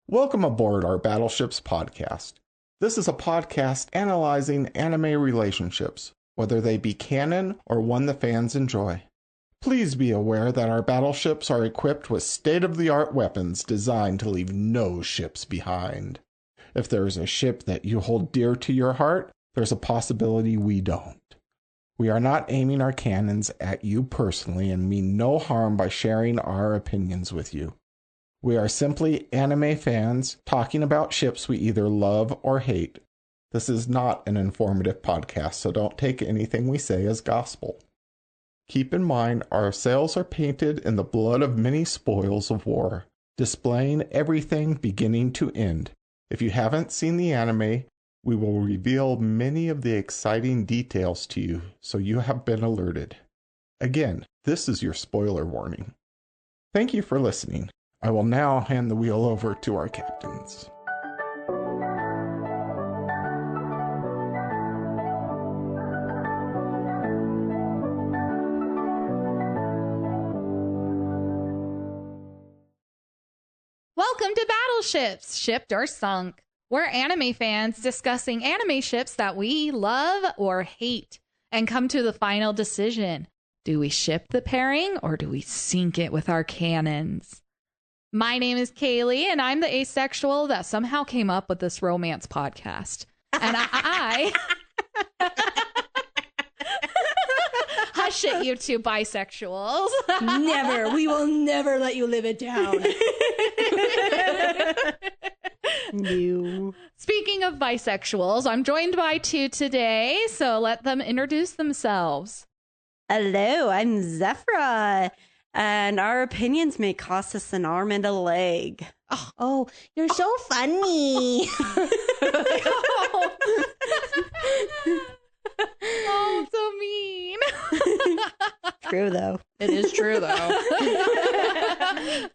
Welcome aboard our Battleships podcast. This is a podcast analyzing anime relationships, whether they be canon or one the fans enjoy. Please be aware that our battleships are equipped with state-of-the-art weapons designed to leave no ships behind. If there is a ship that you hold dear to your heart, there's a possibility we don't. We are not aiming our cannons at you personally and mean no harm by sharing our opinions with you. We are simply anime fans talking about ships we either love or hate. This is not an informative podcast, so don't take anything we say as gospel. Keep in mind, our sails are painted in the blood of many spoils of war, displaying everything beginning to end. If you haven't seen the anime, we will reveal many of the exciting details to you, so you have been alerted. Again, this is your spoiler warning. Thank you for listening. I will now hand the wheel over to our captains. Welcome to Battleships, Shipped or Sunk. We're anime fans discussing anime ships that we love or hate and come to the final decision. Do we ship the pairing or do we sink it with our cannons? My name is Kaylee, and I'm the asexual that somehow came up with this romance podcast. And I hush it, you two bisexuals. Never. We will never let you live it down. You. Speaking of bisexuals, I'm joined by two today, so let them introduce themselves. Hello, I'm Zephra, and our opinions may cost us an arm and a leg. Oh, you're so funny. Oh, so mean. True, though. It is true, though.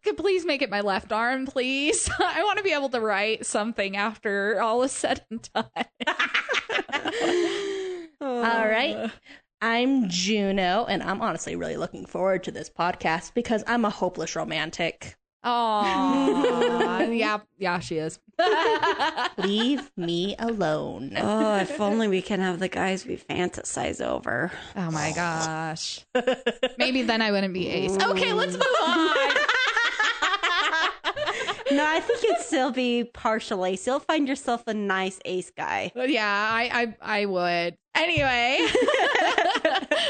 Could please make it my left arm, please? I want to be able to write something after all is said and done. All right. I'm Juno, and I'm honestly really looking forward to this podcast because I'm a hopeless romantic. Oh, yeah, she is. Leave me alone. Oh, if only we can have the guys we fantasize over. Oh my gosh. Maybe then I wouldn't be ace. Okay, let's move on. No, I think you'd still be partial ace. You'll find yourself a nice ace guy. Yeah, I would. Anyway,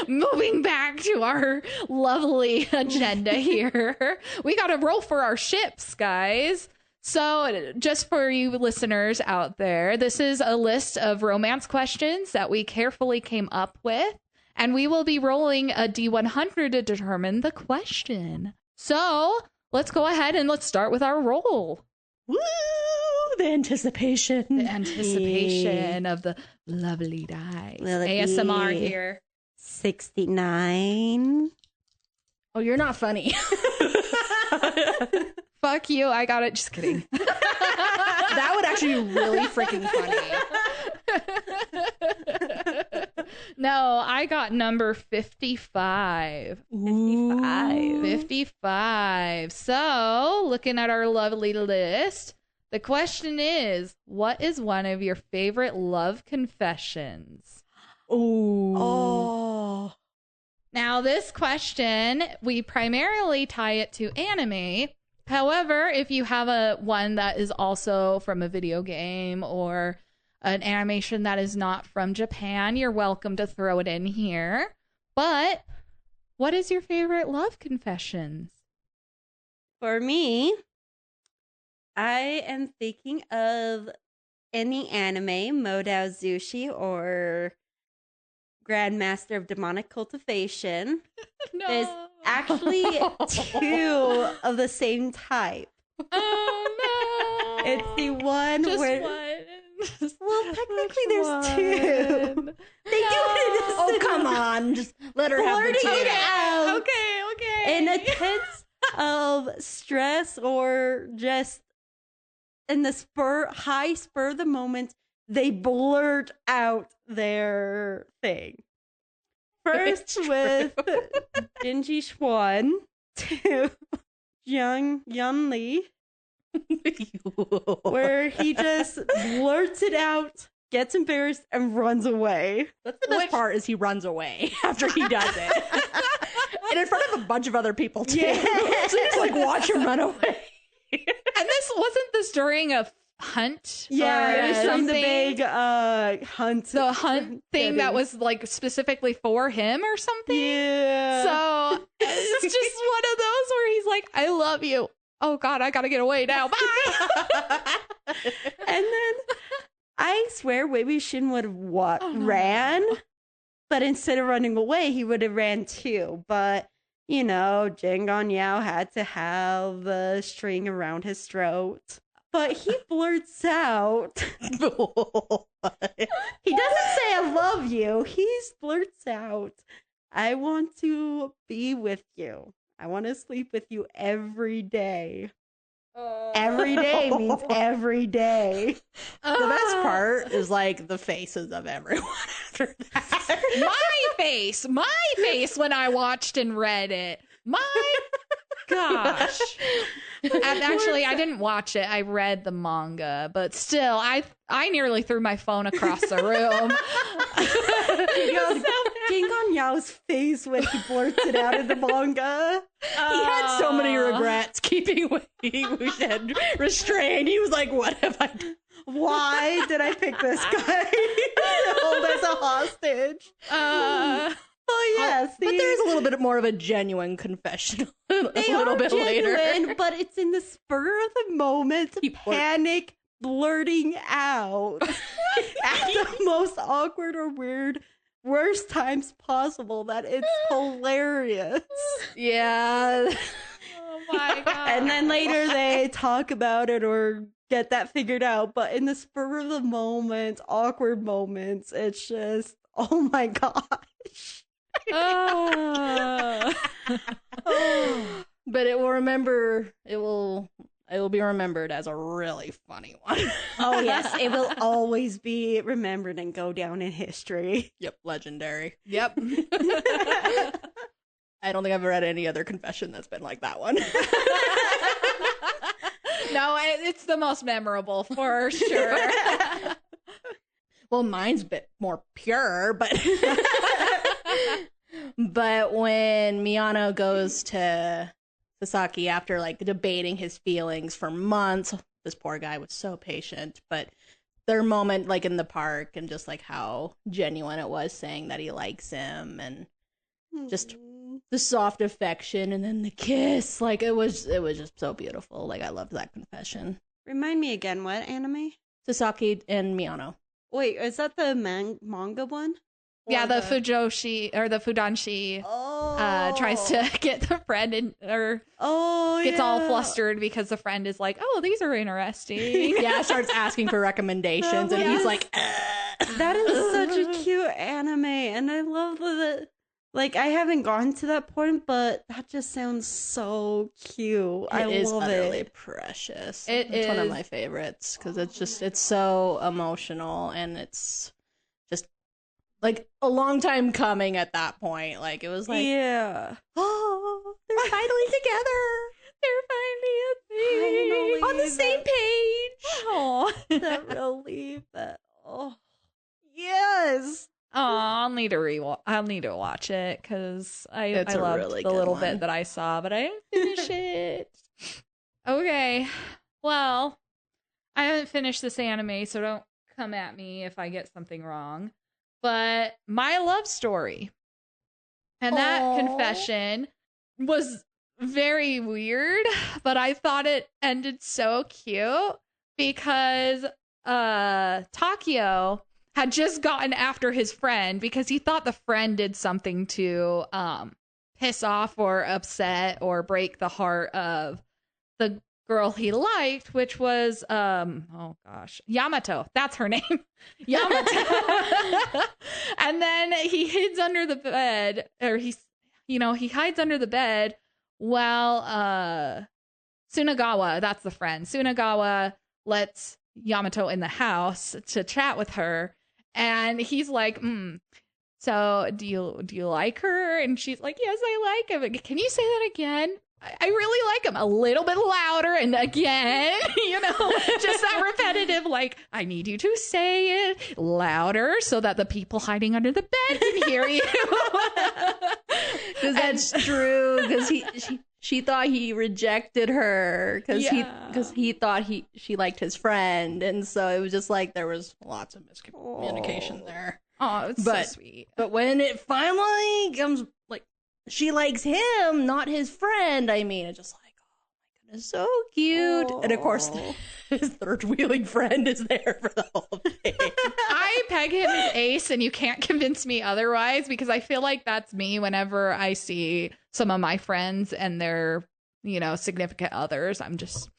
moving back to our lovely agenda here. We got to roll for our ships, guys. So just for you listeners out there, this is a list of romance questions that we carefully came up with, and we will be rolling a D100 to determine the question. So let's go ahead and let's start with our roll. Woo! The anticipation. The anticipation of the lovely dice. ASMR here. 69. Oh, you're not funny. Fuck you, I got it. Just kidding. That would actually be really freaking funny. No, I got number 55. 55. 55. So, looking at our lovely list, the question is, what is one of your favorite love confessions? Oh. Now, this question, we primarily tie it to anime. However, if you have one that is also from a video game or an animation that is not from Japan, you're welcome to throw it in here. But what is your favorite love confessions? For me, I am thinking of any anime, Dao Zu Shi or Grandmaster of Demonic Cultivation. No. There's actually two of the same type. Oh, no. It's the one Just where... one. Well, technically there's one. two. They do it in Oh, come on. Just let her have the blurting two. it out Okay. in a tense of stress or just in the high spur of the moment, they blurt out their thing. First with Jinji Schwan to Yun Lee. where he just blurts it out, gets embarrassed, and runs away. That's the best part is he runs away after he does it. And in front of a bunch of other people, too. Yeah. So you just, like, watch him run away. And wasn't this during a hunt? Yeah, or it was from the something? big hunt. The hunt thing that was like specifically for him or something. Yeah. So it's just one of those where he's like, I love you. Oh God, I gotta get away now. Bye. And then I swear Wei Shin would have ran, but instead of running away, he would have ran too. But you know, Jingon Yao had to have the string around his throat. But he blurts out. He doesn't say I love you. He blurts out, I want to be with you. I want to sleep with you every day. Every day means every day. The best part is like the faces of everyone after that. My face when I watched and read it. My gosh. Actually, I didn't watch it. I read the manga, but still, I nearly threw my phone across the room. Jingon Yao's face when he blurts it out in the manga. He had so many regrets keeping Wei Wuxian restrained. He was like, what have I done? Why did I pick this guy to hold as a hostage? Oh yes, But there's a little bit more of a genuine confession a little bit later. But it's in the spur of the moment, panic blurting out at the most awkward or worst times possible that it's hilarious. Yeah. Oh my God. And then later they talk about it or get that figured out. But in the spur of the moment, awkward moments, it's just, oh my gosh. But it will be remembered as a really funny one. Oh yes, it will always be remembered and go down in history. Yep, legendary. Yep. I don't think I've read any other confession that's been like that one. No, it's the most memorable for sure. Well, mine's a bit more pure, but but when Miyano goes to Sasaki after like debating his feelings for months, this poor guy was so patient, but their moment like in the park and just like how genuine it was, saying that he likes him and just the soft affection and then the kiss, like it was just so beautiful. Like I loved that confession. Remind me again, what anime? Sasaki and Miyano. Wait, is that the manga one? Yeah, Or the Fujoshi or the Fudanshi tries to get the friend in, or gets all flustered because the friend is like, "Oh, these are interesting." Yeah, starts asking for recommendations, and he's like, That is such a cute anime, and I love that. Like, I haven't gotten to that point, but that just sounds so cute. I love utterly it. precious. It's one of my favorites because it's so emotional and it's just like a long time coming at that point. Like it was like, Yeah. oh, they're finally together. They're finally on the same page. Oh, That relief. Oh, yes. I'll need to watch it because I It's a loved really the good little one. bit that I saw, but I didn't finish it. Okay, well, I haven't finished this anime, so don't come at me if I get something wrong. But my love story, and that confession was very weird, but I thought it ended so cute because Takio had just gotten after his friend because he thought the friend did something to piss off or upset or break the heart of the girl he liked, which was Yamato. That's her name. Yamato. And then he hides under the bed, or he hides under the bed while Tsunagawa, that's the friend, Tsunagawa lets Yamato in the house to chat with her, and he's like, so do you like her? And she's like, yes, I like him. Can you say that again? I really like him a little bit louder. And again, just that repetitive, like, I need you to say it louder so that the people hiding under the bed can hear you. Because that's true. Because she thought he rejected her because he thought she liked his friend. And so it was just like there was lots of miscommunication there. Oh, it's so sweet. But when it finally comes, like, she likes him, not his friend. I mean, it's just like, oh my goodness, so cute. Oh. And of course, his third wheeling friend is there for the whole thing. I peg him as ace, and you can't convince me otherwise, because I feel like that's me whenever I see some of my friends and their, significant others. I'm just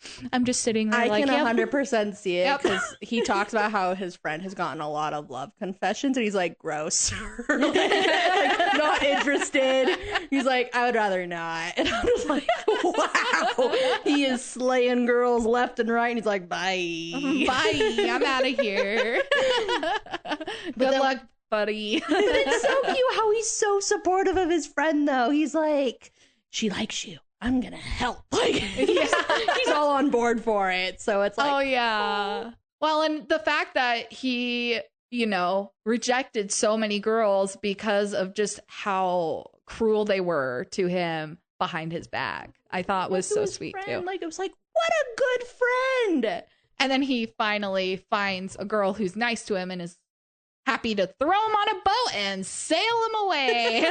sitting there. I can 100% see it, because he talks about how his friend has gotten a lot of love confessions, and he's like, gross. like, not interested. He's like, I would rather not. And I'm just like, wow. He is slaying girls left and right, and he's like, bye. Bye. I'm out of here. Good luck, buddy. But it's so cute how he's so supportive of his friend, though. He's like, she likes you. I'm gonna help. Like, he's all on board for it. So it's like, oh yeah. Oh. Well, and the fact that he, rejected so many girls because of just how cruel they were to him behind his back, I thought was so sweet too. Like, it was like, what a good friend. And then he finally finds a girl who's nice to him and is happy to throw him on a boat and sail him away.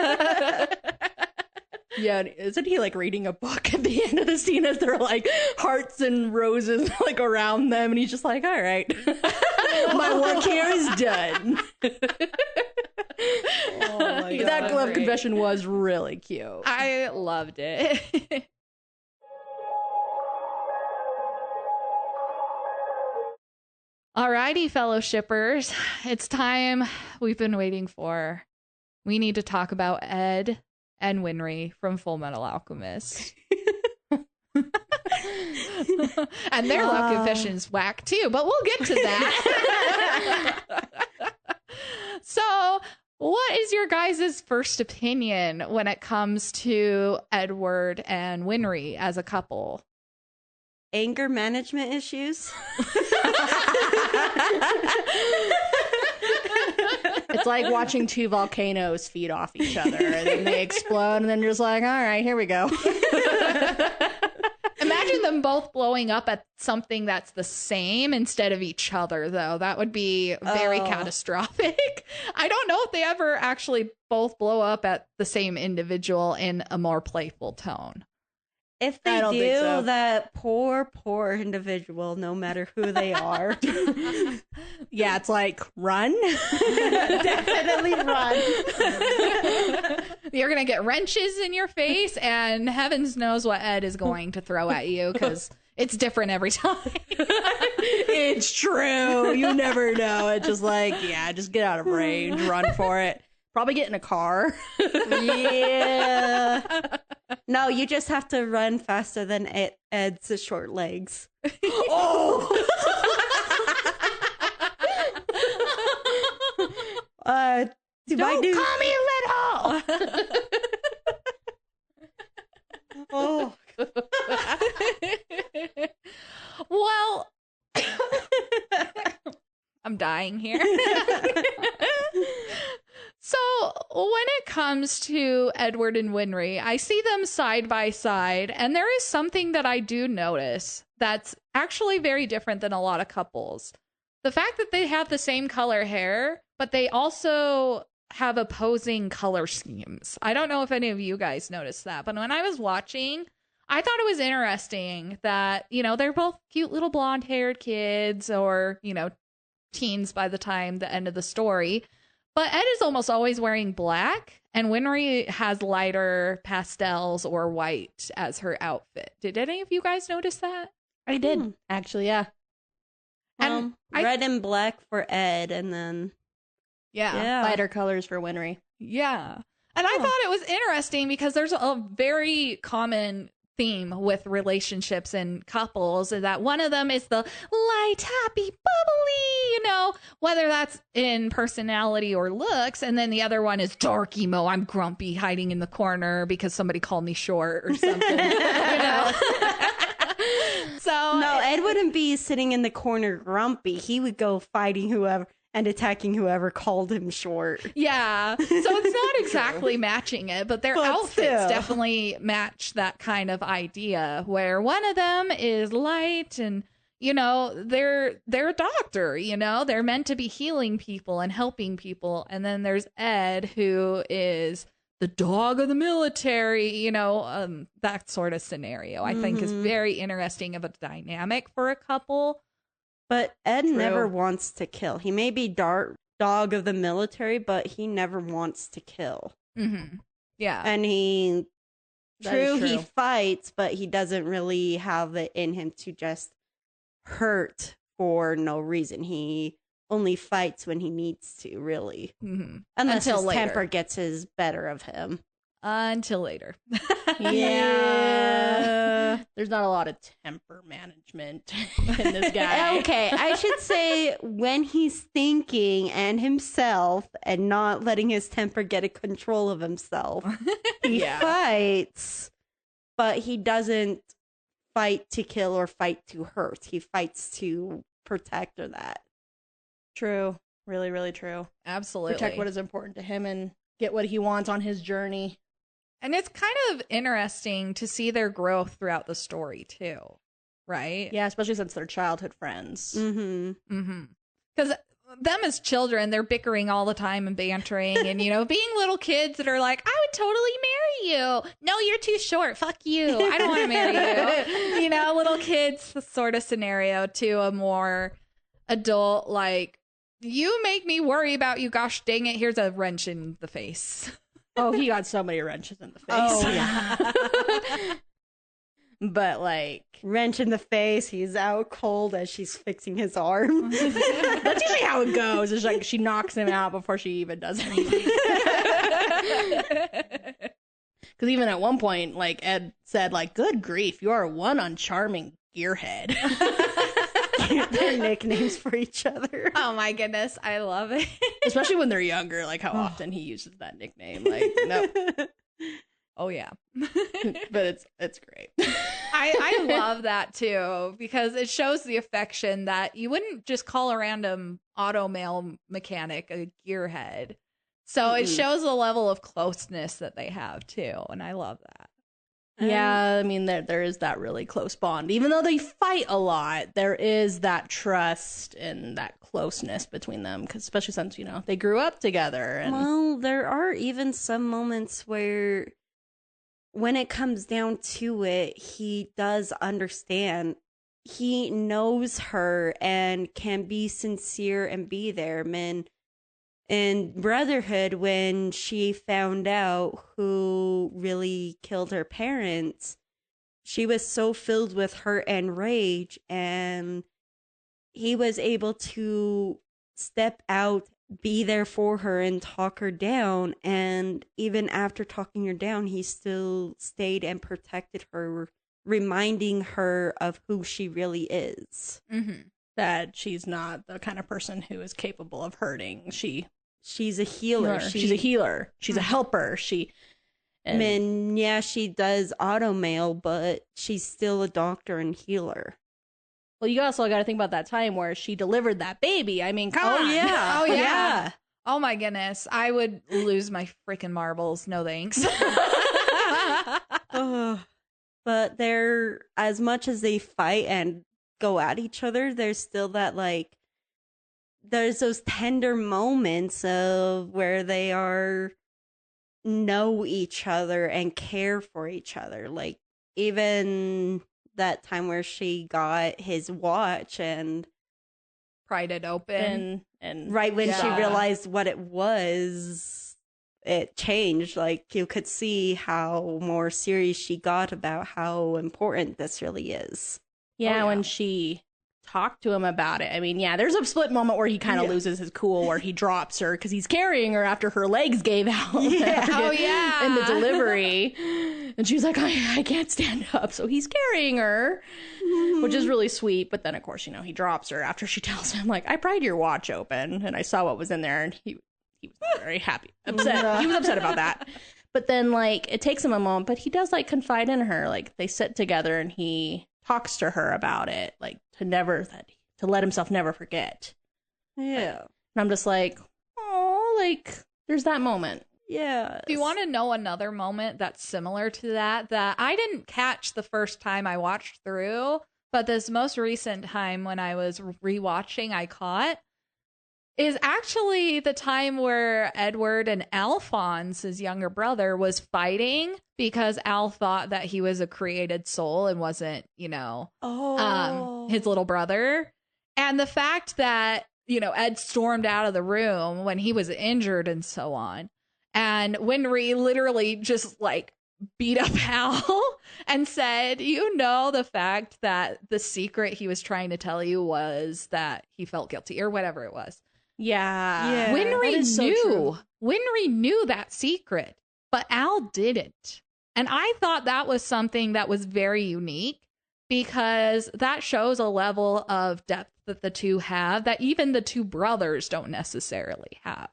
Yeah, isn't he like reading a book at the end of the scene as they're like hearts and roses like around them, and he's just like, all right, my work here is done. Oh my God, that glove confession was really cute. I loved it. Alrighty, fellow shippers, it's time we've been waiting for. We need to talk about Ed and Winry from Fullmetal Alchemist. And their love confession's whack too, but we'll get to that. So, what is your guys' first opinion when it comes to Edward and Winry as a couple? Anger management issues. It's like watching two volcanoes feed off each other, and then they explode, and then you're just like, all right, here we go. Imagine them both blowing up at something that's the same instead of each other, though. That would be very catastrophic. I don't know if they ever actually both blow up at the same individual in a more playful tone. If they do, that poor individual, no matter who they are. Yeah, it's like, run. Definitely run. You're going to get wrenches in your face, and heavens knows what Ed is going to throw at you, because it's different every time. It's true. You never know. It's just like, yeah, just get out of range, run for it. Probably get in a car. Yeah. No, you just have to run faster than Ed's short legs. Oh! Don't call me little! Oh. Well, I'm dying here. So when it comes to Edward and Winry, I see them side by side, and there is something that I do notice that's actually very different than a lot of couples. The fact that they have the same color hair, but they also have opposing color schemes. I don't know if any of you guys noticed that, but when I was watching, I thought it was interesting that, they're both cute little blonde-haired kids, or, teens by the time the end of the story. But Ed is almost always wearing black, and Winry has lighter pastels or white as her outfit. Did any of you guys notice that? I did, actually, yeah. And red and black for Ed, and then... Yeah, lighter colors for Winry. Yeah. And I thought it was interesting because there's a very common theme with relationships and couples, is that one of them is the light, happy, bubbly, you know, whether that's in personality or looks, and then the other one is dark emo, I'm grumpy, hiding in the corner because somebody called me short or something, you know. So no, Ed wouldn't be sitting in the corner grumpy. He would go fighting whoever and attacking whoever called him short. Yeah. So it's not exactly matching it, but their outfits definitely match that kind of idea, where one of them is light and, you know, they're a doctor, you know, they're meant to be healing people and helping people. And then there's Ed, who is the dog of the military, you know, that sort of scenario, I think is very interesting of a dynamic for a couple. But Ed never wants to kill. He may be dog of the military, but he never wants to kill. Mm-hmm. Yeah. And he fights, but he doesn't really have it in him to just hurt for no reason. He only fights when he needs to, really. Mm-hmm. Unless his temper gets his better of him. Until later. Yeah. There's not a lot of temper management in this guy. Okay, I should say when he's thinking and himself and not letting his temper get a control of himself, he fights, but he doesn't fight to kill or fight to hurt. He fights to protect or that. True. Really, really true. Absolutely. Protect what is important to him and get what he wants on his journey. And it's kind of interesting to see their growth throughout the story, too. Right? Yeah, especially since they're childhood friends. Mm-hmm. Mm-hmm. Because them as children, they're bickering all the time and bantering and, you know, being little kids that are like, I would totally marry you. No, you're too short. Fuck you. I don't want to marry you. You know, little kids sort of scenario to a more adult, like, you make me worry about you. Gosh dang it. Here's a wrench in the face. Oh, he got so many wrenches in the face. Oh, yeah. But, like... Wrench in the face. He's out cold as she's fixing his arm. That's usually how it goes. It's like she knocks him out before she even does anything. Because even at one point, like, Ed said, like, good grief, you are one uncharming gearhead. Their nicknames for each other. Oh my goodness, I love it. Especially when they're younger, like how often he uses that nickname. Like, no. Oh yeah. But it's great. I love that too, because it shows the affection that you wouldn't just call a random auto mail mechanic a gearhead. So it shows the level of closeness that they have too, and I love that. Yeah, I mean, there is that really close bond. Even though they fight a lot, there is that trust and that closeness between them, 'cause especially since, you know, they grew up together. And... Well, there are even some moments where when it comes down to it, he does understand. He knows her and can be sincere and be there. Man, in Brotherhood, when she found out who really killed her parents, she was so filled with hurt and rage, and he was able to step out, be there for her, and talk her down. And even after talking her down, he still stayed and protected her, reminding her of who she really is. Mm-hmm. That she's not the kind of person who is capable of hurting. She's a healer. She's a healer. She's a helper. She does auto mail, but she's still a doctor and healer. Well, you also got to think about that time where she delivered that baby. I mean, come on. Yeah. Oh yeah. Oh my goodness. I would lose my freaking marbles. No thanks. But they're, as much as they fight and go at each other, there's still that, like, there's those tender moments of where they know each other and care for each other. Like, even that time where she got his watch and pried it open. And right when she realized what it was, it changed. Like, you could see how more serious she got about how important this really is. Yeah, when she talked to him about it. I mean, yeah, there's a split moment where he kind of loses his cool, where he drops her because he's carrying her after her legs gave out. Yeah. In the delivery. And she's like, I can't stand up. So he's carrying her, which is really sweet. But then, of course, he drops her after she tells him, like, I pried your watch open and I saw what was in there. And he was very happy, upset. He was upset about that. But then, like, it takes him a moment, but he does, like, confide in her. Like, they sit together and he talks to her about it, like, to let himself never forget. Yeah. And I'm just like, oh, like, there's that moment. Yeah. If you want to know another moment that's similar to that I didn't catch the first time I watched through, but this most recent time when I was rewatching, I caught, is actually the time where Edward and Alphonse, his younger brother, was fighting because Al thought that he was a created soul and wasn't, his little brother. And the fact that, Ed stormed out of the room when he was injured and so on. And Winry literally just like beat up Al and said, the fact that the secret he was trying to tell you was that he felt guilty or whatever it was. Yeah. Winry so knew. true. Winry knew that secret, but Al didn't. And I thought that was something that was very unique because that shows a level of depth that the two have that even the two brothers don't necessarily have.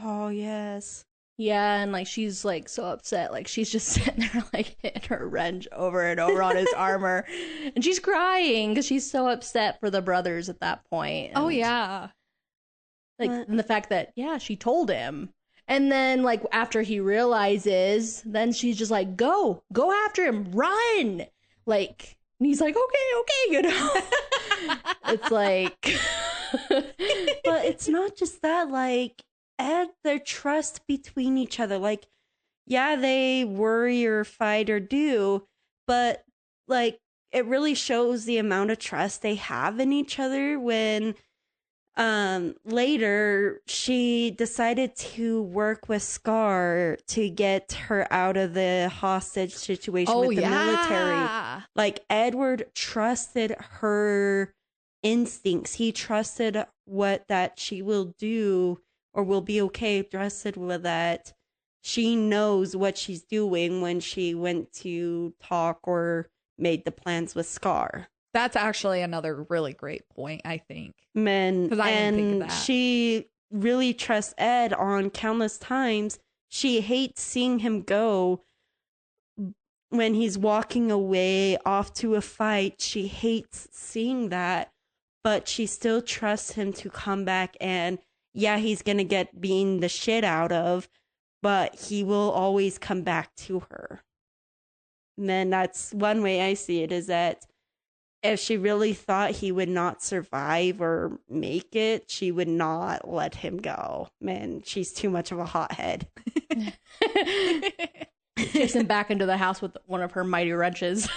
Oh, yes. Yeah, and, like, she's, like, so upset. Like, she's just sitting there, like, hitting her wrench over and over on his armor. And she's crying because she's so upset for the brothers at that point. Oh, And, yeah. like, and the fact that, she told him. And then, like, after he realizes, then she's just like, go after him, run. Like, and he's like, okay, It's like... But it's not just that, like, add their trust between each other. Like, yeah, they worry or fight or do, but, like, it really shows the amount of trust they have in each other when later she decided to work with Scar to get her out of the hostage situation with the military. Like, Edward trusted her instincts. He trusted that she will do or will be okay, trusted with that she knows what she's doing when she went to talk or made the plans with Scar. That's actually another really great point, I think. Because I didn't think of that. She really trusts Ed on countless times. She hates seeing him go when he's walking away off to a fight. She hates seeing that, but she still trusts him to come back, and yeah, he's gonna get beaten the shit out of, but he will always come back to her. And then that's one way I see it, is that if she really thought he would not survive or make it, she would not let him go. Man, she's too much of a hothead. Takes him back into the house with one of her mighty wrenches.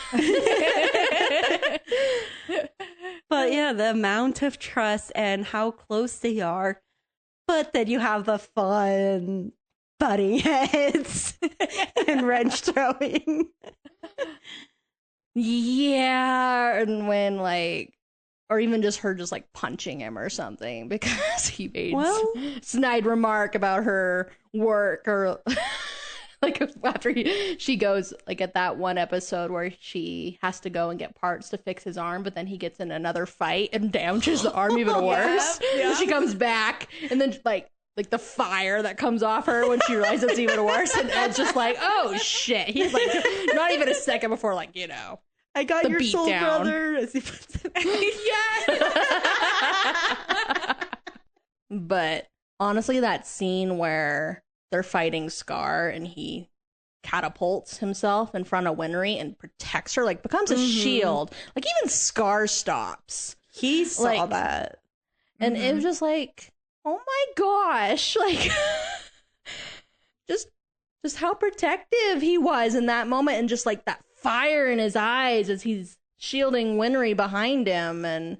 But yeah, the amount of trust and how close they are. But then you have the fun butting heads and wrench throwing. Yeah, and when, like, or even just her just, like, punching him or something because he made snide remark about her work, or like after she goes, like, at that one episode where she has to go and get parts to fix his arm, but then he gets in another fight and damages the arm even worse. Yeah. So she comes back, and then like the fire that comes off her when she realizes it's even worse, and Ed's just like, oh shit. He's like, not even a second before, like, I got your soul down. brother, as he puts it. Yeah. But honestly, that scene where they're fighting Scar and he catapults himself in front of Winry and protects her, like, becomes a shield. Like, even Scar stops. He saw that. And it was just like, oh my gosh, like, just how protective he was in that moment, and just like that fire in his eyes as he's shielding Winry behind him, and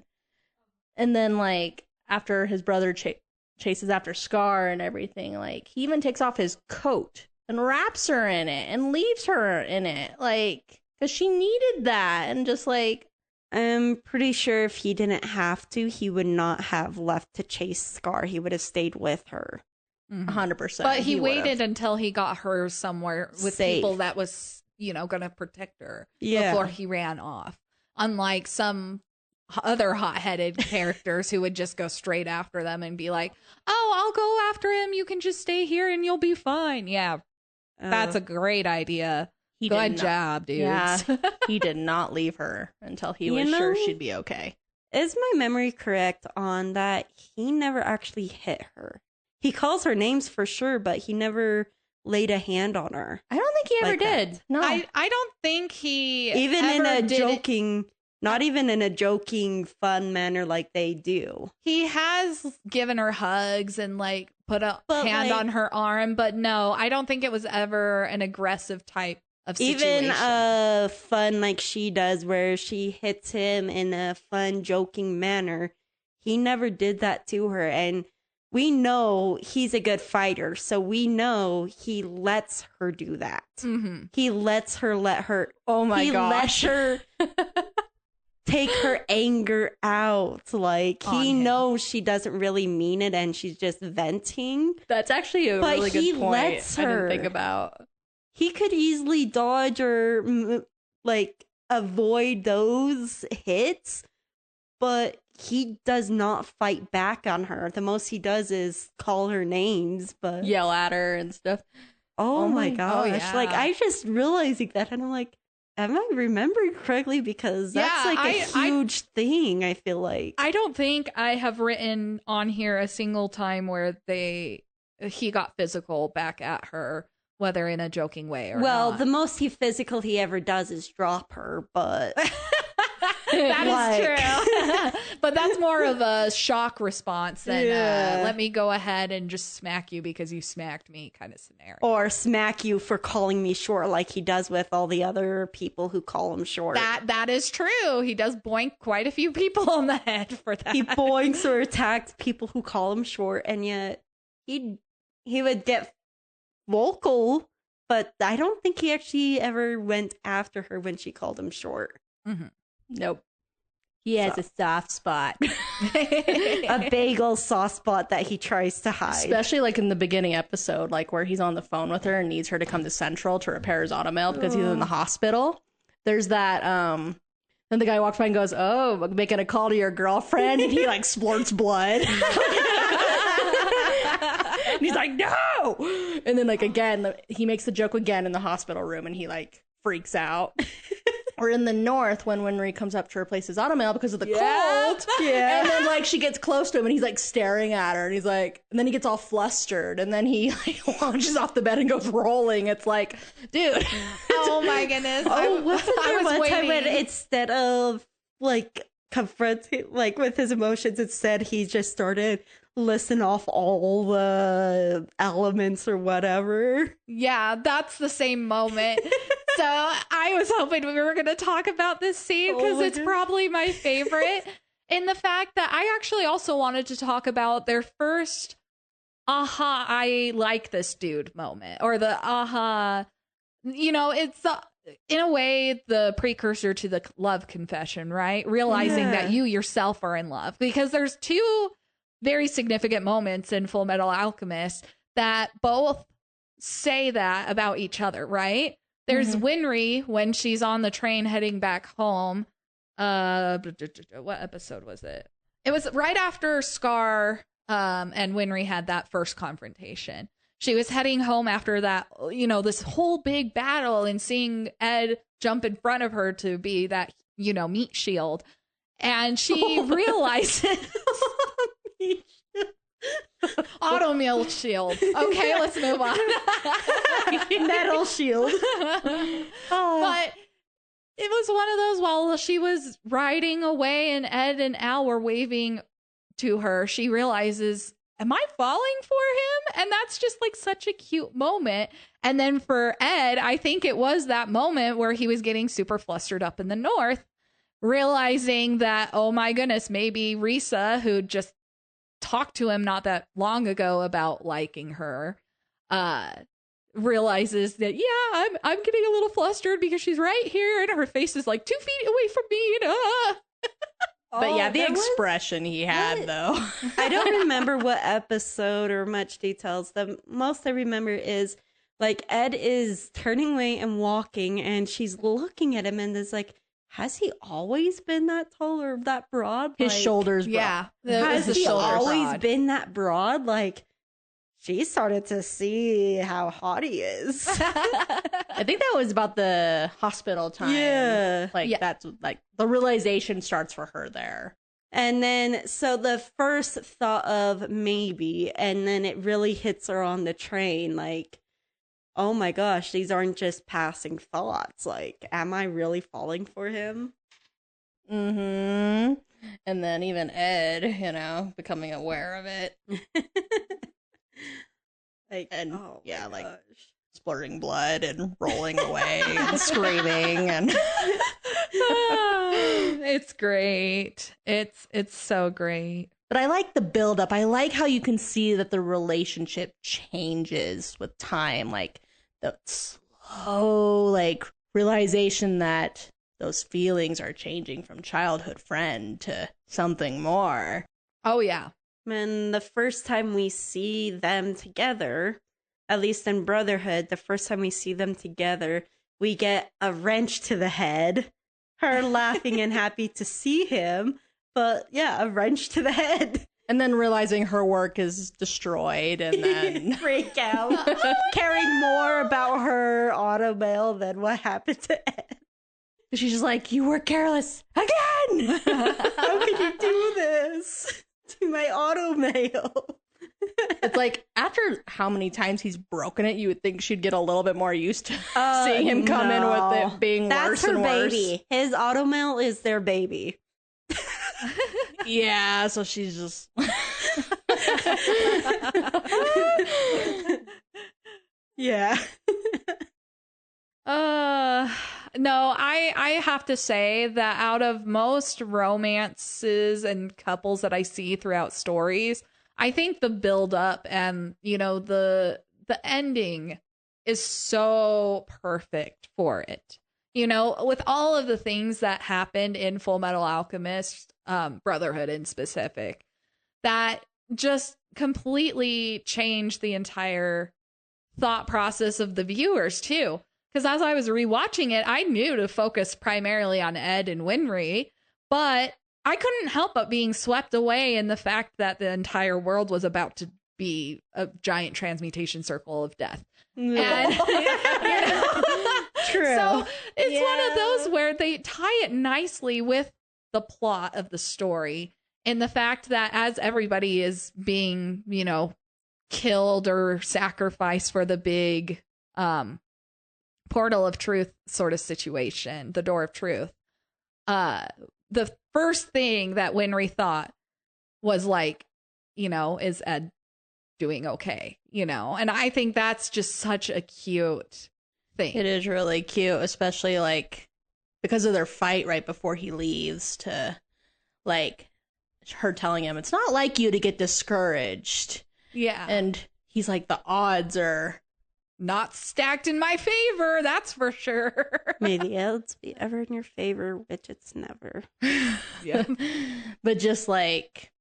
then, like, after his brother chases after Scar and everything, like, he even takes off his coat and wraps her in it and leaves her in it, like, because she needed that. And just like, I'm pretty sure if he didn't have to, he would not have left to chase Scar. He would have stayed with her. 100%. But he waited until he got her somewhere with safe. people that was, gonna protect her Yeah. before he ran off. Unlike some other hot-headed characters who would just go straight after them and be like, oh, I'll go after him. You can just stay here and you'll be fine. Yeah, that's a great idea. Good job, dudes. Yeah, he did not leave her until he was sure she'd be okay. Is my memory correct on that? He never actually hit her. He calls her names for sure, but he never laid a hand on her. I don't think he ever Like did. that. No. I don't think he Even in ever a did it. joking, not even in a joking, fun manner like they do. He has given her hugs and like put a But, hand like- on her arm, but no, I don't think it was ever an aggressive type of situation. Even fun like she does, where she hits him in a fun, joking manner. He never did that to her, and we know he's a good fighter, so we know he lets her do that. Mhm. He lets her let her. Oh my he gosh. lets her take her anger out. Like, On he him. knows she doesn't really mean it, and she's just venting. That's actually a But really he good point. lets I didn't her. think about. He could easily dodge or like avoid those hits, but he does not fight back on her. The most he does is call her names, but Yell at her and stuff. oh my gosh. yeah. Like, I just realizing that, and I'm like, am I remembering correctly? Because that's Yeah, like a huge thing, I feel like. I don't think I have written on here a single time where he got physical back at her, whether in a joking way or well, not. the most feasical he ever does is drop her, but That is Like- true. But that's more of a shock response than Yeah. let me go ahead and just smack you because you smacked me kind of scenario. or smack you for calling me short, like he does with all the other people who call him short. That is true. He does boink quite a few people on the head for that. He boinks or attacks people who call him short, and yet he would get vocal, but I don't think he actually ever went after her when she called him short. Nope. He has a soft spot. A bagel soft spot that he tries to hide. Especially like in the beginning episode, like where he's on the phone with her and needs her to come to Central to repair his automail because he's in the hospital. There's that, then the guy walks by and goes, oh, I'm making a call to your girlfriend, and he like splurts blood. And he's like, no! And then like again, he makes the joke again in the hospital room and he like freaks out. Or in the north when Winry comes up to replace his automail because of the cold. Yeah. And then like she gets close to him and he's like staring at her and he's like, and then he gets all flustered and then he like launches off the bed and goes rolling. It's like, dude. Oh my goodness. Wasn't there was one time when waiting. instead of like confronting like with his emotions, instead he just started listing off all the elements or whatever? Yeah, that's the same moment. So I was hoping we were going to talk about this scene because Oh my it's God. probably my favorite. In the fact that I actually also wanted to talk about their first aha, I like this dude moment, or the aha, it's in a way the precursor to the love confession, right? Realizing Yeah. that you yourself are in love, because there's two very significant moments in Fullmetal Alchemist that both say that about each other, right? There's Winry when she's on the train heading back home. What episode was it? It was right after Scar and Winry had that first confrontation. She was heading home after that, this whole big battle, and seeing Ed jump in front of her to be that, meat shield. And she realizes auto meal shield. Okay, let's move on. Metal shield. But it was one of those, while she was riding away and Ed and Al were waving to her, she realizes, am I falling for him? And that's just like such a cute moment. And then for Ed, I think it was that moment where he was getting super flustered up in the north, realizing that, oh my goodness, maybe Risa, who just talked to him not that long ago about liking her, realizes that, yeah, I'm getting a little flustered because she's right here and her face is like 2 feet away from me. And, But yeah, the there was- expression he had though. I don't remember what episode or much details. The most I remember is Like, Ed is turning away and walking, and she's looking at him and is like, has he always been that tall or that broad? His Like, shoulders broad. Yeah. Has he always broad. been that broad? Like, she started to see how hot he is. I think that was about the hospital time. Yeah. Like, that's like the realization starts for her there. And then, so the first thought of maybe, and then it really hits her on the train. Like, oh my gosh, these aren't just passing thoughts. Like, am I really falling for him? Mm-hmm. And then even Ed, you know, becoming aware of it. Like, And oh yeah, my like gosh. splurting blood and rolling away and screaming and It's great. It's so great. but I like the build up. I like how you can see that the relationship changes with time, like the slow like realization that those feelings are changing from childhood friend to something more. Oh yeah. When the first time we see them together, at least in Brotherhood, the first time we see them together, we get a wrench to the head, her laughing and happy to see him, but yeah, a wrench to the head. And then realizing her work is destroyed and then Freak out, caring more about her automail than what happened to Ed. she's just like, you were careless again. How could you do this to my automail? It's like after how many times he's broken it, you would think she'd get a little bit more used to seeing him come in with it being That's worse and her worse. baby. His automail is their baby. Yeah, so she's just Yeah. No, I have to say that out of most romances and couples that I see throughout stories, I think the build up and, you know, the ending is so perfect for it. You know, with all of the things that happened in Fullmetal Alchemist, Brotherhood in specific, that just completely changed the entire thought process of the viewers too. Because as I was rewatching it, I knew to focus primarily on Ed and Winry, but I couldn't help but being swept away in the fact that the entire world was about to be a giant transmutation circle of death. And, True. So it's one of those where they tie it nicely with the plot of the story and the fact that as everybody is being, you know, killed or sacrificed for the big portal of truth sort of situation, the door of truth, the first thing that Winry thought was like, you know, is Ed doing okay, you know? And I think that's just such a cute thing. it is really cute, especially like because of their fight right before he leaves to like her telling him it's not like you to get discouraged. Yeah. And he's like, the odds are not stacked in my favor, that's for sure. May the odds be ever in your favor, which it's never. Yeah. but just like,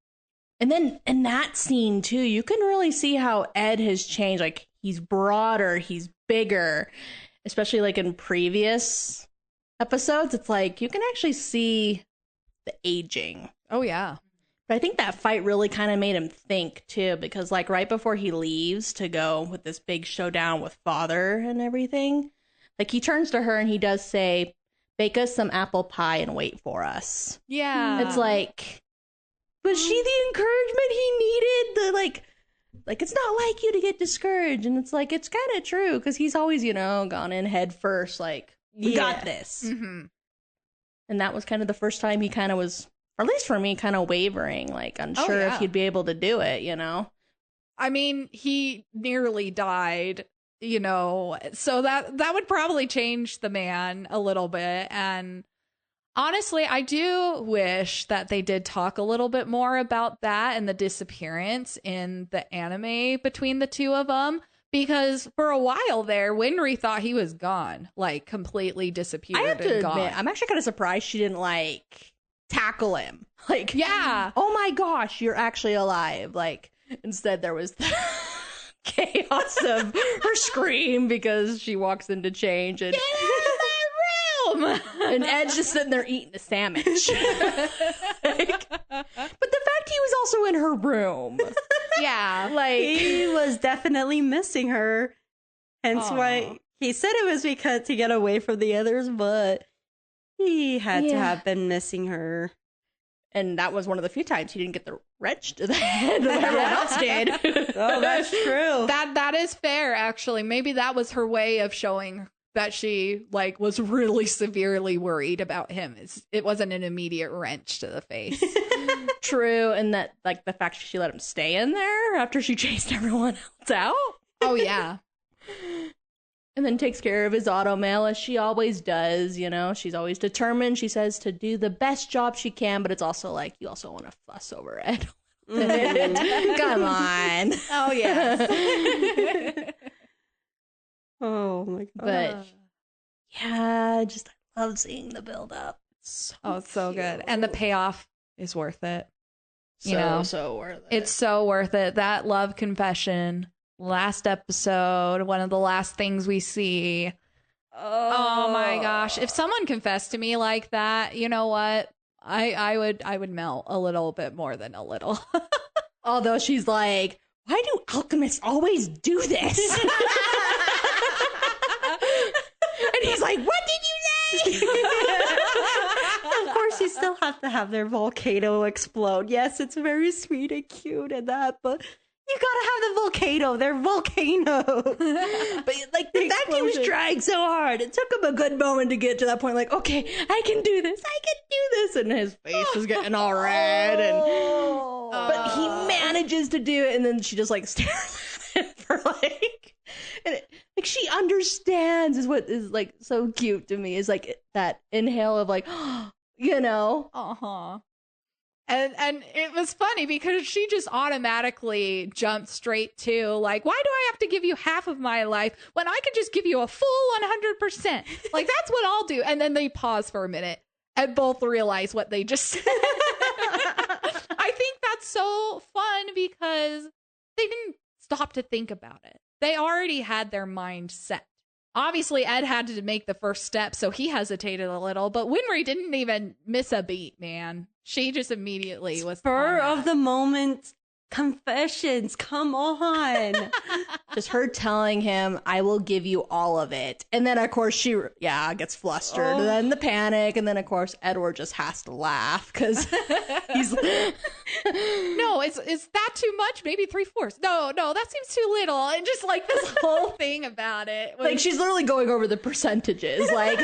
and then in that scene too, you can really see how Ed has changed. Like he's broader, he's bigger, especially like in previous episodes. It's like you can actually see the aging. Oh, yeah. But I think that fight really kind of made him think too, because like right before he leaves to go with this big showdown with Father and everything, like he turns to her and he does say, bake us some apple pie and wait for us. Yeah. It's like, was she the encouragement he needed? The like it's not like you to get discouraged. And it's like, it's kind of true because he's always, you know, gone in head first, like, we got this. Mm-hmm. And that was kind of the first time he kind of was, or at least for me, kind of wavering, like unsure if he'd be able to do it, you know? I mean, he nearly died, you know, so that would probably change the man a little bit. And honestly, I do wish that they did talk a little bit more about that and the disappearance in the anime between the two of them. Because for a while there, Winry thought he was gone, like completely disappeared. I have to gone. admit, I'm actually kind of surprised she didn't like tackle him. Like, Yeah. oh my gosh, you're actually alive. Like, instead there was chaos of her scream because she walks in to change and and Ed's just sitting there eating a sandwich. Like, but the fact he was also in her room. Yeah. Like, He was definitely missing her. Hence why he said it was because to get away from the others, but he had to have been missing her. and that was one of the few times he didn't get the wrench to the head that everyone else did. Oh, that's true. That is fair, actually. Maybe that was her way of showing that she like was really severely worried about him. It wasn't an immediate wrench to the face. True, and that like the fact she let him stay in there after she chased everyone else out. Oh yeah. And then takes care of his auto mail as she always does, you know. She's always determined, she says, to do the best job she can, but it's also like you also want to fuss over Ed. Come on. Oh yeah. Oh my god. But yeah, just I love seeing the build up. It's so good. And the payoff is worth it. You know, so worth it. it's so worth it. That love confession, last episode, one of the last things we see. Oh my gosh. If someone confessed to me like that, you know what? I would melt a little bit more than a little. Although she's like, why do alchemists always do this? And he's like, what did you say? Of course, you still have to have their volcano explode. Yes, it's very sweet and cute and that, but you gotta have the volcano. They're volcanoes. But like the fact he was trying so hard, it took him a good moment to get to that point. Like, okay, I can do this. I can do this. And his face was getting all red. And but he manages to do it. And then she just like stares at him for like, and like she understands is what is like so cute to me is like that inhale of like, you know. And it was funny because she just automatically jumped straight to like, why do I have to give you half of my life when I could just give you a full 100%? Like, that's what I'll do. And then they pause for a minute and both realize what they just said. I think that's so fun because they didn't stop to think about it. They already had their mind set. Obviously, Ed had to make the first step, so he hesitated a little, but Winry didn't even miss a beat, man. She just immediately was Spur of the moment confessions. Come on. Just her telling him, I will give you all of it. And then, of course, she, gets flustered. And then the panic. And then, of course, Edward just has to laugh because he's... No, is that too much? Maybe 3/4. No, that seems too little. And just like this whole thing about it. Like, she's literally going over the percentages. Like,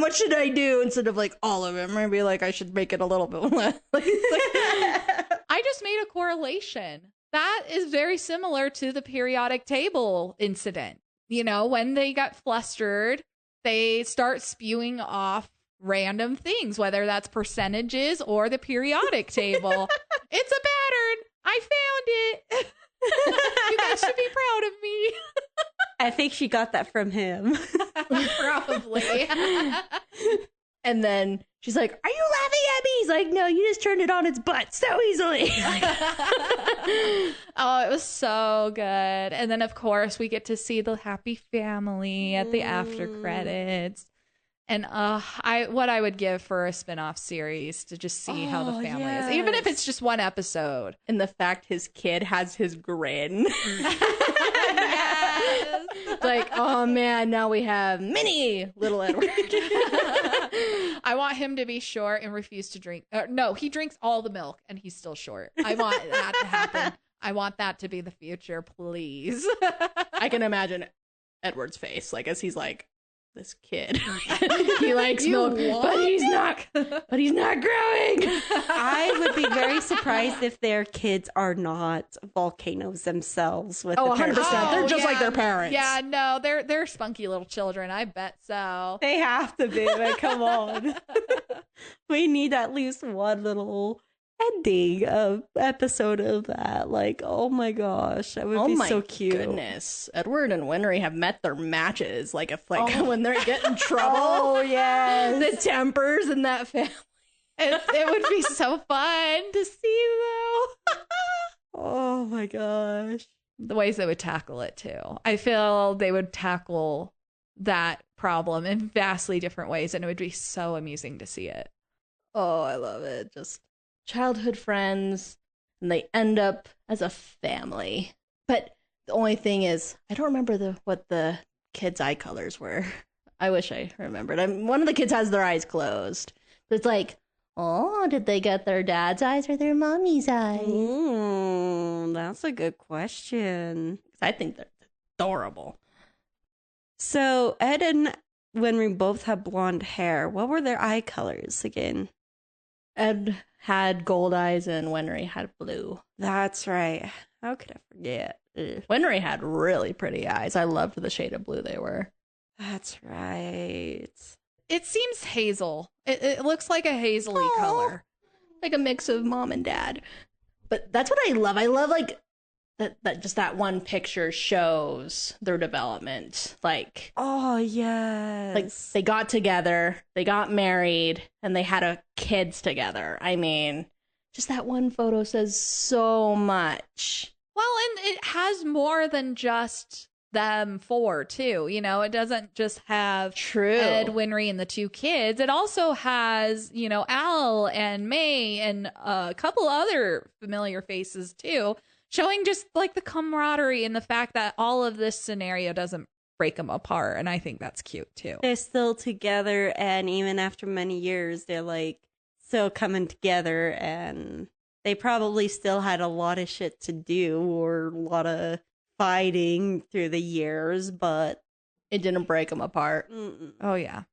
what should I do? Instead of like all of it. Maybe like I should make it a little bit less. I just made a correlation. That is very similar to the periodic table incident. You know, when they got flustered, they start spewing off random things, whether that's percentages or the periodic table. It's a pattern. I found it. You guys should be proud of me. I think she got that from him. Probably. And then she's like, are you laughing at me? He's like, no, you just turned it on its butt so easily. Oh, it was so good. And then, of course, we get to see the happy family at the after credits. And what I would give for a spin-off series to just see how the family is. Even if it's just one episode. And the fact his kid has his grin. Yes. Like, oh man, now we have mini little Edward. I want him to be short and refuse to drink. No, he drinks all the milk and he's still short. I want that to happen. I want that to be the future, please. I can imagine Edward's face, like as he's like, this kid. He likes milk, but he's not growing. I would be very surprised if their kids are not volcanoes themselves. With 100%. They're just like their parents. Yeah, no, they're spunky little children. I bet so. They have to be. Like, come on. We need at least one little ending of episode of that. Like, oh my gosh, that would be so cute. Goodness, Edward and Winry have met their matches. Like if when they're getting trouble, oh yeah, the tempers in that family. It would be so fun to see though. Oh my gosh. the ways they would tackle it too. I feel they would tackle that problem in vastly different ways, and it would be so amusing to see it. Oh, I love it. Just childhood friends, and they end up as a family. But the only thing is, I don't remember what the kids' eye colors were. I wish I remembered. One of the kids has their eyes closed. But it's like, oh, did they get their dad's eyes or their mommy's eyes? That's a good question. I think they're adorable. So Ed and Winry both have blonde hair. What were their eye colors again? Ed had gold eyes and Winry had blue. That's right. How could I forget? Winry had really pretty eyes. I loved the shade of blue they were. That's right. It seems hazel. It looks like a hazily color. Like a mix of mom and dad. But that's what I love. I love like that just that one picture shows their development. Like, oh yes. Like they got together, they got married, and they had a kids together. I mean, just that one photo says so much. Well, and it has more than just them four too. You know, it doesn't just have Ed, Winry, and the two kids. It also has, you know, Al and May and a couple other familiar faces too, showing just like the camaraderie and the fact that all of this scenario doesn't break them apart. And I think that's cute too. They're still together, and even after many years, they're like still coming together, and they probably still had a lot of shit to do or a lot of fighting through the years, but it didn't break them apart. Oh yeah,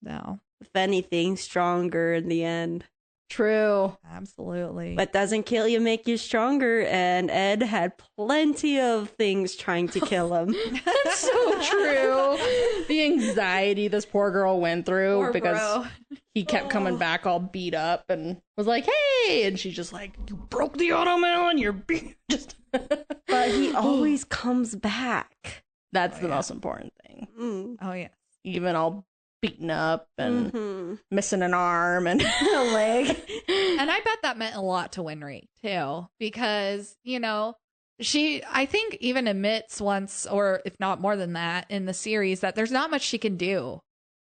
no. If anything, stronger in the end. True. Absolutely. What doesn't kill you make you stronger, and Ed had plenty of things trying to kill him. That's so true. The anxiety this poor girl went through Poor because bro. he kept coming back all beat up and was like, hey, and she's just like, you broke the automail and you're being just But he always comes back. That's the most important thing. Oh yeah. Even all beaten up and missing an arm and a leg. And I bet that meant a lot to Winry too, because, you know, she, I think, even admits once, or if not more than that, in the series that there's not much she can do.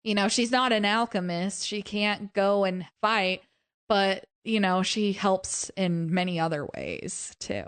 You know, she's not an alchemist. She can't go and fight, but, you know, she helps in many other ways too.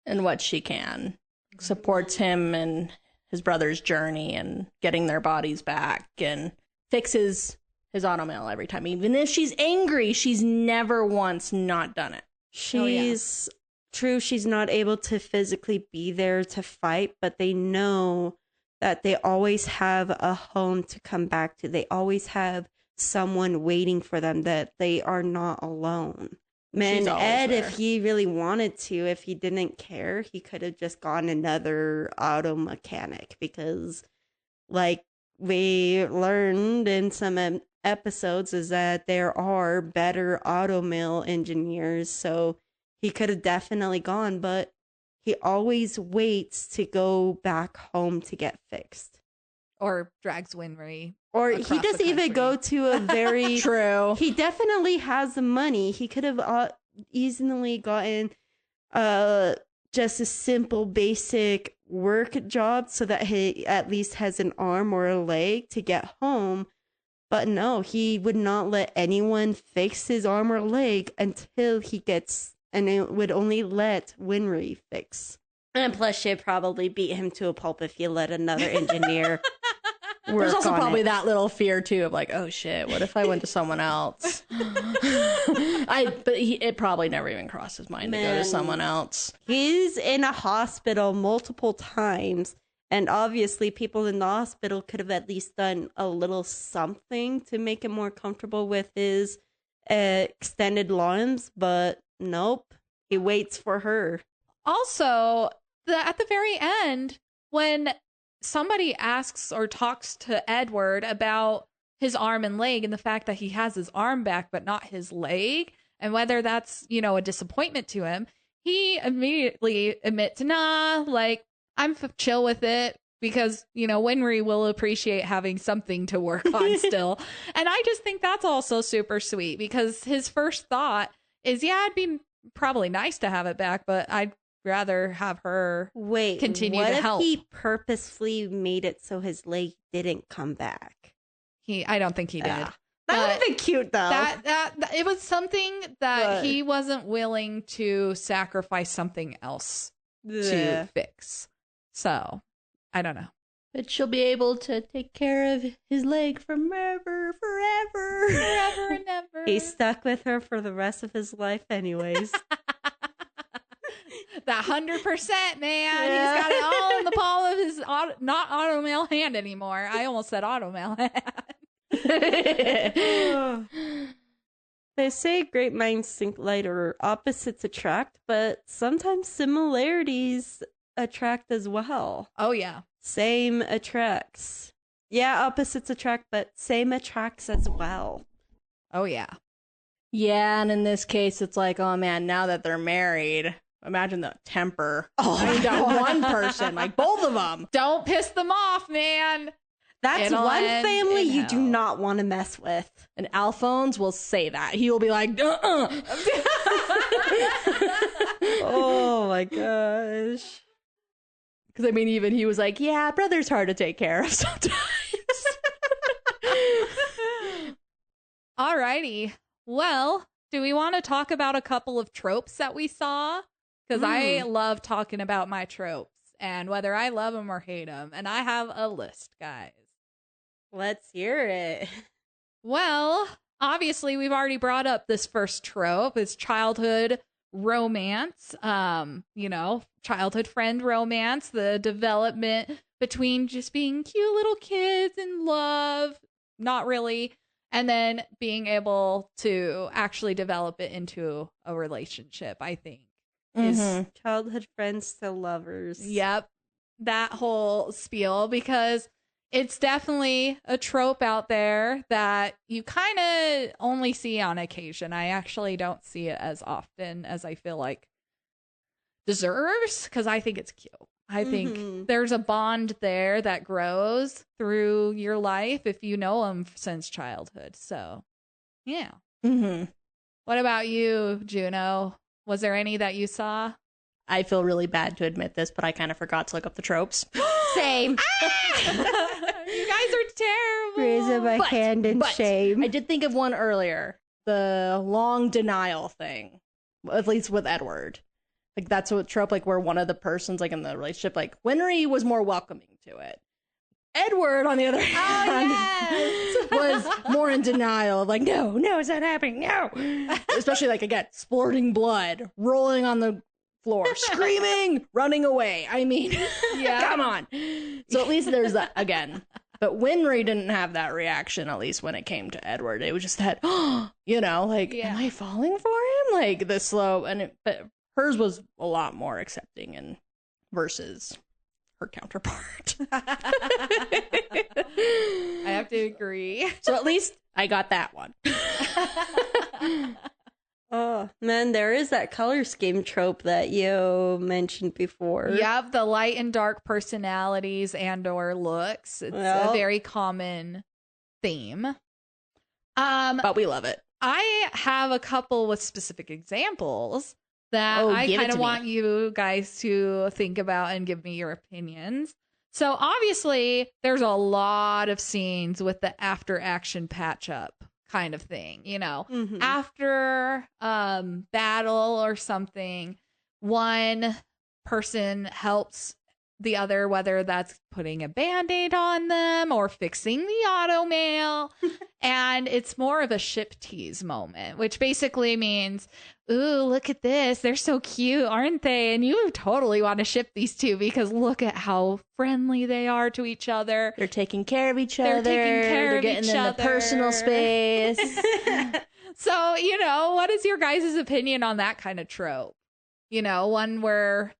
And what she can. Supports him and his brother's journey and getting their bodies back and fixes his automail every time. Even if she's angry, she's never once not done it. She's true. She's not able to physically be there to fight, but they know that they always have a home to come back to. They always have someone waiting for them, that they are not alone. Man, Ed, there. If he really wanted to, if he didn't care, he could have just gotten another auto mechanic, because like we learned in some episodes is that there are better automail engineers. So he could have definitely gone, but he always waits to go back home to get fixed. Or drags Winry. Or he doesn't even go to a very... True. He definitely has the money. He could have easily gotten just a simple, basic work job so that he at least has an arm or a leg to get home. But no, he would not let anyone fix his arm or leg until he gets... And it would only let Winry fix. And plus, she'd probably beat him to a pulp if you let another engineer... There's also probably that little fear too of like, oh shit, what if I went to someone else? It probably never even crossed his mind to go to someone else. He's in a hospital multiple times, and obviously people in the hospital could have at least done a little something to make him more comfortable with his extended limbs, but nope, he waits for her. Also, at the very end, when somebody asks or talks to Edward about his arm and leg and the fact that he has his arm back but not his leg, and whether that's, you know, a disappointment to him, he immediately admits, nah, like, I'm chill with it because, you know, Winry will appreciate having something to work on still. And I just think that's also super sweet, because his first thought is, yeah, it'd be probably nice to have it back, but I'd rather have her Wait, continue what to if help. he purposefully made it so his leg didn't come back? I don't think he did. Ah. That would have But been cute, though. That it was something that But- he wasn't willing to sacrifice something else Ugh. to fix. So, I don't know. But she'll be able to take care of his leg forever. Forever and ever. He's stuck with her for the rest of his life anyways. That 100%, man. Yeah. He's got it all in the palm of his not automail hand anymore. I almost said automail hand. They say great minds think alike or opposites attract, but sometimes similarities attract as well. Oh, yeah. Same attracts. Yeah, opposites attract, but same attracts as well. Oh, yeah. Yeah, and in this case, it's like, oh man, now that they're married, imagine the temper. Oh, I mean, that one person, like both of them. Don't piss them off, man. That's It'll one end family in you do hell. not want to mess with. And Alphonse will say that. He will be like, Oh my gosh. Because I mean, even he was like, yeah, brother's hard to take care of sometimes. Alrighty. Well, do we want to talk about a couple of tropes that we saw? Because I love talking about my tropes and whether I love them or hate them. And I have a list, guys. Let's hear it. Well, obviously, we've already brought up this first trope. It's childhood romance. Childhood friend romance, the development between just being cute little kids in love, not really, and then being able to actually develop it into a relationship, I think. Is Childhood friends to lovers. Yep. That whole spiel, because it's definitely a trope out there that you kind of only see on occasion. I actually don't see it as often as I feel like deserves, because I think it's cute. I think there's a bond there that grows through your life if you know them since childhood. So, yeah. What about you, Juno? Was there any that you saw? I feel really bad to admit this, but I kind of forgot to look up the tropes. Same. You guys are terrible. Raising my hand in shame. I did think of one earlier. The long denial thing. At least with Edward. Like, that's what trope, like, where one of the persons, like, in the relationship, like, Winry was more welcoming to it. Edward, on the other hand, was more in denial. Like, no, it's not happening, no. Especially, like, again, splurting blood, rolling on the floor, screaming, running away. I mean, come on. So at least there's that, again. But Winry didn't have that reaction, at least when it came to Edward. It was just that, like, am I falling for him? Like, the slow, but hers was a lot more accepting and versus her counterpart. I have to agree. So at least I got that one. Oh, man, there is that color scheme trope that you mentioned before. Yep, the light and dark personalities and or looks. It's a very common theme. But we love it. I have a couple with specific examples that I give it kind to of me. want you guys to think about and give me your opinions. So obviously, there's a lot of scenes with the after action patch up kind of thing, after battle or something, one person helps the other, whether that's putting a band-aid on them or fixing the auto mail. And it's more of a ship tease moment, which basically means, ooh, look at this. They're so cute, aren't they? And you totally want to ship these two because look at how friendly they are to each other. They're taking care of each They're other. taking care They're of getting each in other. the personal space. So, what is your guys' opinion on that kind of trope? One where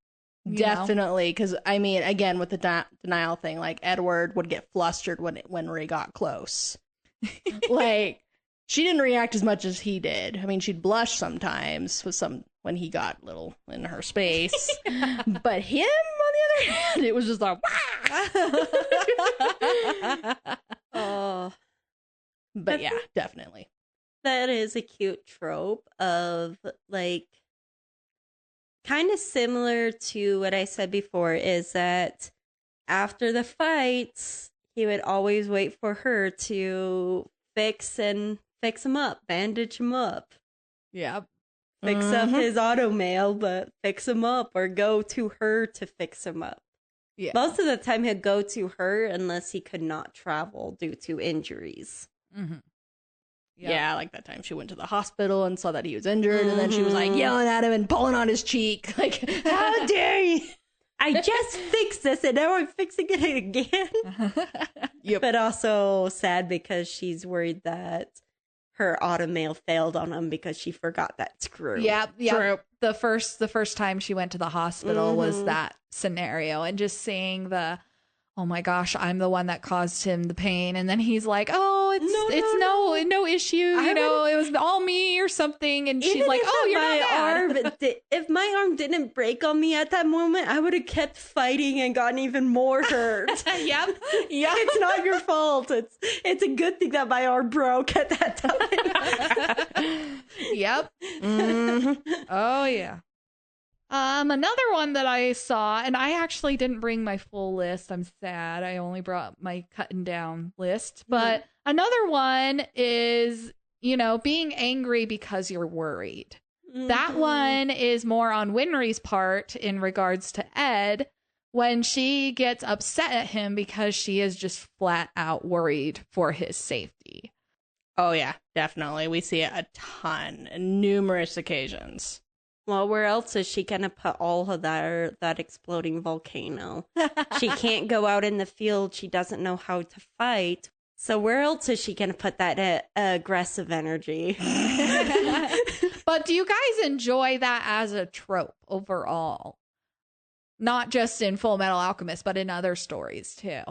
Definitely, because I mean, again, with the denial thing, like Edward would get flustered when Ray got close. Like, she didn't react as much as he did. I mean, she'd blush sometimes when he got little in her space. But him, on the other hand, it was just like, Oh, but yeah, definitely. that is a cute trope of, like, kind of similar to what I said before, is that after the fights, he would always wait for her to fix him up, bandage him up, Yep. fix up his automail, but fix him up, or go to her to fix him up. Yeah. Most of the time, he'd go to her unless he could not travel due to injuries. Mm-hmm. Yeah, like that time she went to the hospital and saw that he was injured, and then she was like yelling at him and pulling on his cheek, like, "How dare you! I just fixed this, and now I'm fixing it again." Yep. But also sad because she's worried that her automail failed on him because she forgot that screw. Yep. True. The first time she went to the hospital was that scenario, and just seeing the, oh my gosh, I'm the one that caused him the pain, and then he's like, oh, it's no issue, you know, it was all me or something, and she's like, oh, you're not mad. If my arm didn't break on me at that moment, I would have kept fighting and gotten even more hurt. Yep. Yeah, it's not your fault. It's a good thing that my arm broke at that time. Yep. Oh yeah. Another one that I saw, and I actually didn't bring my full list. I'm sad. I only brought my cutting down list. But another one is, you know, being angry because you're worried. That one is more on Winry's part in regards to Ed, when she gets upset at him because she is just flat out worried for his safety. Oh yeah, definitely. We see it a ton, numerous occasions. Well, where else is she gonna put all of that exploding volcano? She can't go out in the field. She doesn't know how to fight. So where else is she gonna put that aggressive energy? But do you guys enjoy that as a trope overall? Not just in Fullmetal Alchemist, but in other stories too.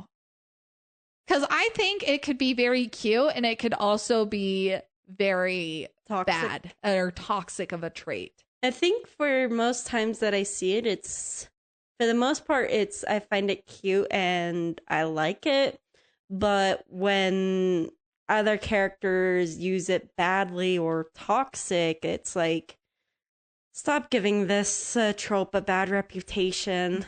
Because I think it could be very cute, and it could also be very bad or toxic of a trait. I think for most times that I see it, it's, for the most part, I find it cute and I like it. But when other characters use it badly or toxic, it's like, stop giving this trope a bad reputation.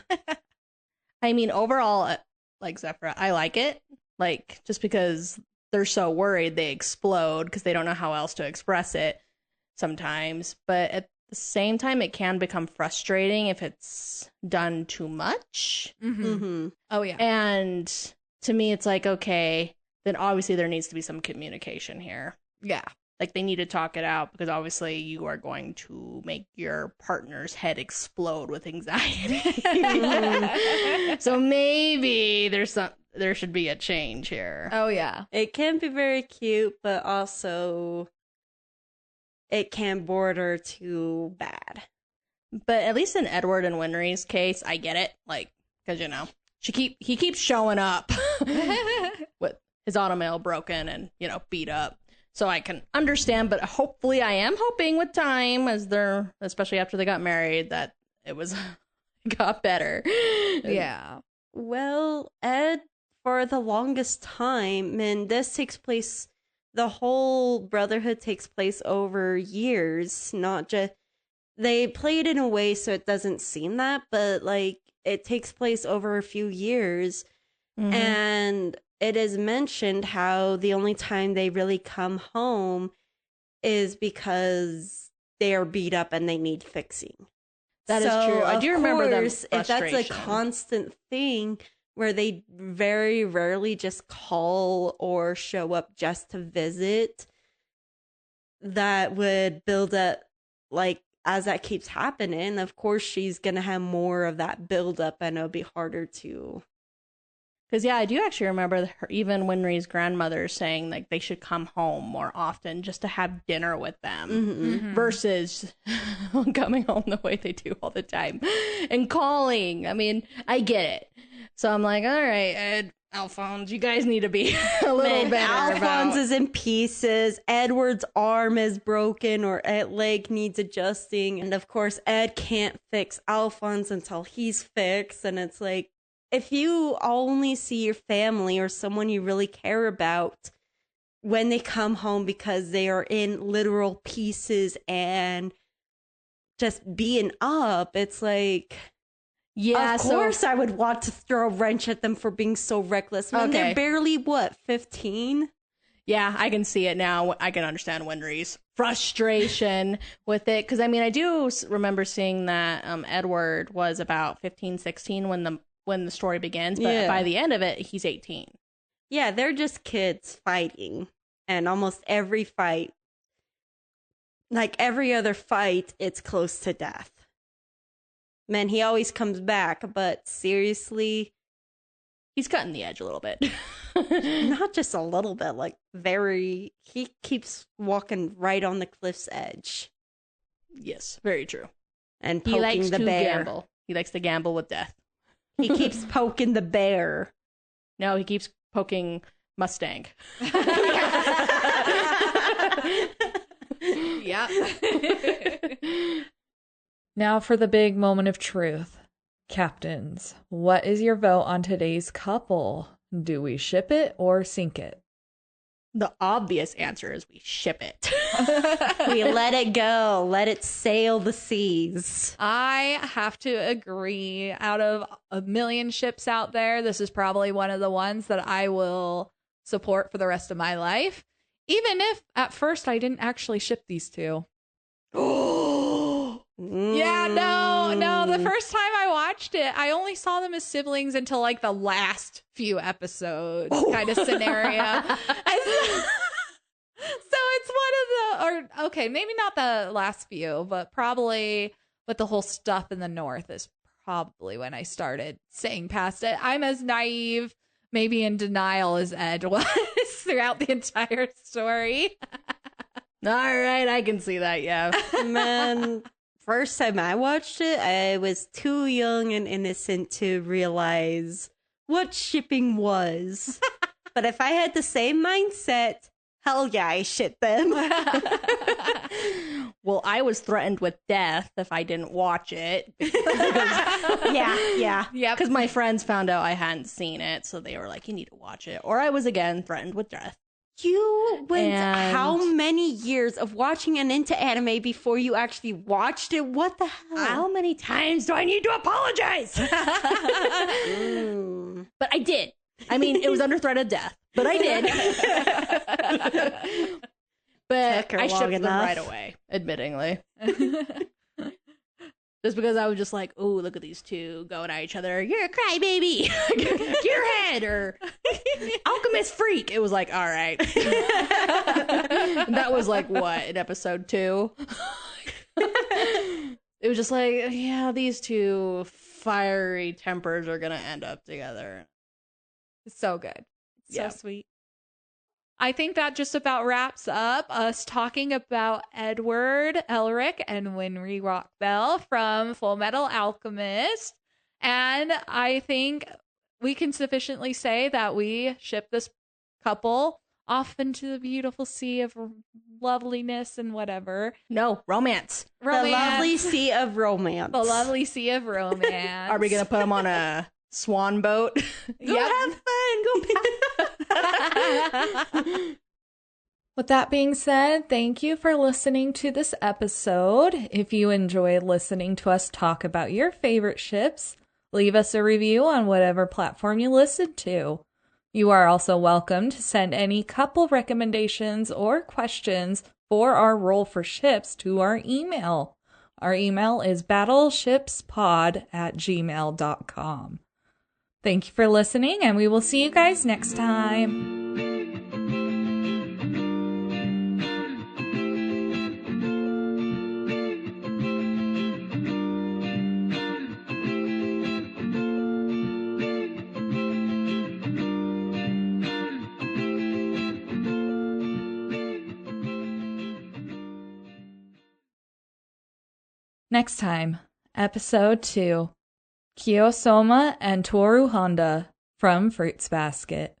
I mean, overall, like Zephyra, I like it. Like, just because they're so worried, they explode because they don't know how else to express it sometimes. But at the same time, it can become frustrating if it's done too much. Oh, yeah. And to me, it's like, okay, then obviously there needs to be some communication here. Yeah. Like, they need to talk it out, because obviously you are going to make your partner's head explode with anxiety. So maybe there should be a change here. Oh, yeah. It can be very cute, but also it can border too bad. But at least in Edward and Winry's case, I get it. Like, because, you know, he keeps showing up with his automail broken and, you know, beat up. So I can understand, but hopefully I am hoping with time, especially after they got married, that it got better. Yeah. Well, Ed, for the longest time, and this takes place, the whole Brotherhood takes place over years, not just, they play it in a way so it doesn't seem that, but like it takes place over a few years. And it is mentioned how the only time they really come home is because they are beat up and they need fixing. That is true. I do remember them frustration. If that's a constant thing where they very rarely just call or show up just to visit, that would build up, like, as that keeps happening, of course she's going to have more of that build up, and it'll be harder to... Because, yeah, I do actually remember even Winry's grandmother saying, like, they should come home more often just to have dinner with them versus coming home the way they do all the time and calling. I mean, I get it. So I'm like, all right, Ed, Alphonse, you guys need to be a little better. Alphonse is in pieces. Edward's arm is broken, or leg needs adjusting. And, of course, Ed can't fix Alphonse until he's fixed. And it's like, if you only see your family or someone you really care about when they come home because they are in literal pieces and just being up. It's like, Yeah, of course I would want to throw a wrench at them for being so reckless. When Okay. they're barely, 15? Yeah, I can see it now. I can understand Winry's frustration with it. Because, I mean, I do remember seeing that Edward was about 15, 16 when the story begins. But by the end of it, he's 18. Yeah, they're just kids fighting. And almost every fight, like every other fight, it's close to death. Man, he always comes back. But seriously, He's cutting the edge a little bit. not just a little bit, like he keeps walking right on the cliff's edge Yes, very true. and He poking likes the to bear. gamble. He likes to gamble with death. He keeps poking the bear. No, he keeps poking Mustang. Yeah. Now for the big moment of truth. Captains, what is your vote on today's couple? Do we ship it or sink it? The obvious answer is we ship it. We let it go. Let it sail the seas. I have to agree. Out of a million ships out there, this is probably one of the ones that I will support for the rest of my life. Even if at first I didn't actually ship these two. Yeah, no. The first time I watched it, I only saw them as siblings until like the last few episodes kind of scenario. So it's one of the, or okay, maybe not the last few, but probably with the whole stuff in the north is probably when I started saying past it. I'm as naive, maybe in denial as Ed was throughout the entire story. All right, I can see that, yeah. Man, first time I watched it, I was too young and innocent to realize what shipping was. But if I had the same mindset, hell yeah, I ship them. Well, I was threatened with death if I didn't watch it. Yeah. Yep. Because my friends found out I hadn't seen it, so they were like, you need to watch it. Or I was again threatened with death. You went And- how many years of watching and into anime before you actually watched it? What the hell? How many times do I need to apologize? But I did. I mean, it was under threat of death, but I did. But Took her I long shipped them enough. right away, admittingly. Just because I was just like, oh, look at these two going at each other. You're a crybaby. Gearhead or Alchemist freak. It was like, all right. That was like, what, in episode 2? It was just like, yeah, these two fiery tempers are going to end up together. So good. Yeah. So sweet. I think that just about wraps up us talking about Edward, Elric, and Winry Rockbell from Fullmetal Alchemist. And I think we can sufficiently say that we ship this couple off into the beautiful sea of loveliness and whatever. No, romance. The lovely sea of romance. The lovely sea of romance. Are we going to put them on a swan boat? Go have fun. Go With that being said, thank you for listening to this episode. If you enjoyed listening to us talk about your favorite ships, leave us a review on whatever platform you listen to. You are also welcome to send any couple recommendations or questions for our Roll for Ships to our email. Our email is battleshipspod@gmail.com. Thank you for listening, and we will see you guys next time. Next time, Episode 2, Kiyosoma and Toru Honda from Fruits Basket.